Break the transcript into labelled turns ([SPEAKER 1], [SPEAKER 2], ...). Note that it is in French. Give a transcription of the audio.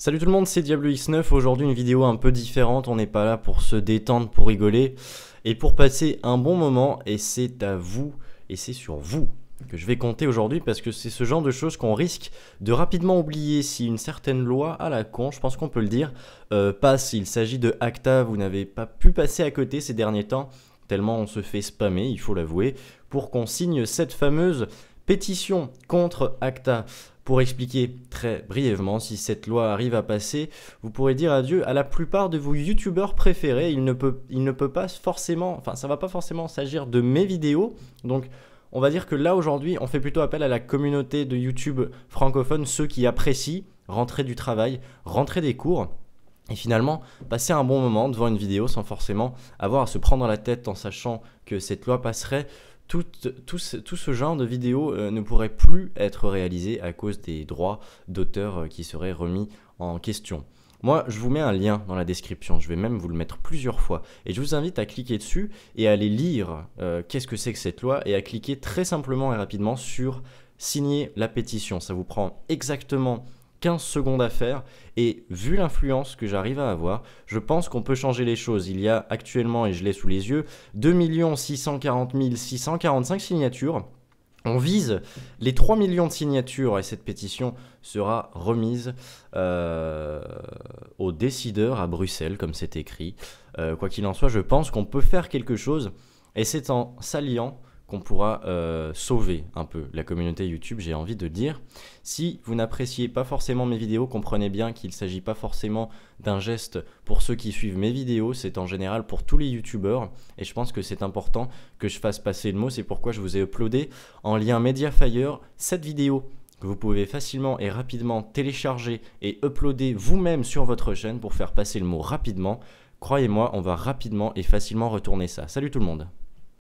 [SPEAKER 1] Salut tout le monde, c'est Diablo X9. Aujourd'hui, une vidéo un peu différente. On n'est pas là pour se détendre, pour rigoler et pour passer un bon moment. Et c'est à vous et c'est sur vous que je vais compter aujourd'hui parce que c'est ce genre de choses qu'on risque de rapidement oublier si une certaine loi à la con, je pense qu'on peut le dire, passe. Il s'agit de ACTA. Vous n'avez pas pu passer à côté ces derniers temps, tellement on se fait spammer, il faut l'avouer, pour qu'on signe cette fameuse pétition contre ACTA. Pour expliquer très brièvement, si cette loi arrive à passer, vous pourrez dire adieu à la plupart de vos youtubeurs préférés. Il ne peut pas forcément, enfin ça va pas forcément s'agir de mes vidéos. Donc on va dire que là aujourd'hui, on fait plutôt appel à la communauté de YouTube francophone, ceux qui apprécient rentrer du travail, rentrer des cours. Et finalement, passer un bon moment devant une vidéo sans forcément avoir à se prendre la tête en sachant que cette loi passerait. Tout ce genre de vidéos ne pourrait plus être réalisé à cause des droits d'auteur qui seraient remis en question. Moi, je vous mets un lien dans la description, je vais même vous le mettre plusieurs fois. Et je vous invite à cliquer dessus et à aller lire qu'est-ce que c'est que cette loi et à cliquer très simplement et rapidement sur « Signer la pétition ». Ça vous prend exactement 15 secondes à faire et vu l'influence que j'arrive à avoir, je pense qu'on peut changer les choses. Il y a actuellement, et je l'ai sous les yeux, 2 640 645 signatures. On vise les 3 millions de signatures et cette pétition sera remise aux décideurs à Bruxelles, comme c'est écrit. Quoi qu'il en soit, je pense qu'on peut faire quelque chose et c'est en s'alliant qu'on pourra sauver un peu la communauté YouTube, j'ai envie de dire. Si vous n'appréciez pas forcément mes vidéos, comprenez bien qu'il ne s'agit pas forcément d'un geste pour ceux qui suivent mes vidéos, c'est en général pour tous les YouTubeurs, et je pense que c'est important que je fasse passer le mot, c'est pourquoi je vous ai uploadé en lien Mediafire cette vidéo que vous pouvez facilement et rapidement télécharger et uploader vous-même sur votre chaîne pour faire passer le mot rapidement. Croyez-moi, on va rapidement et facilement retourner ça. Salut tout le monde!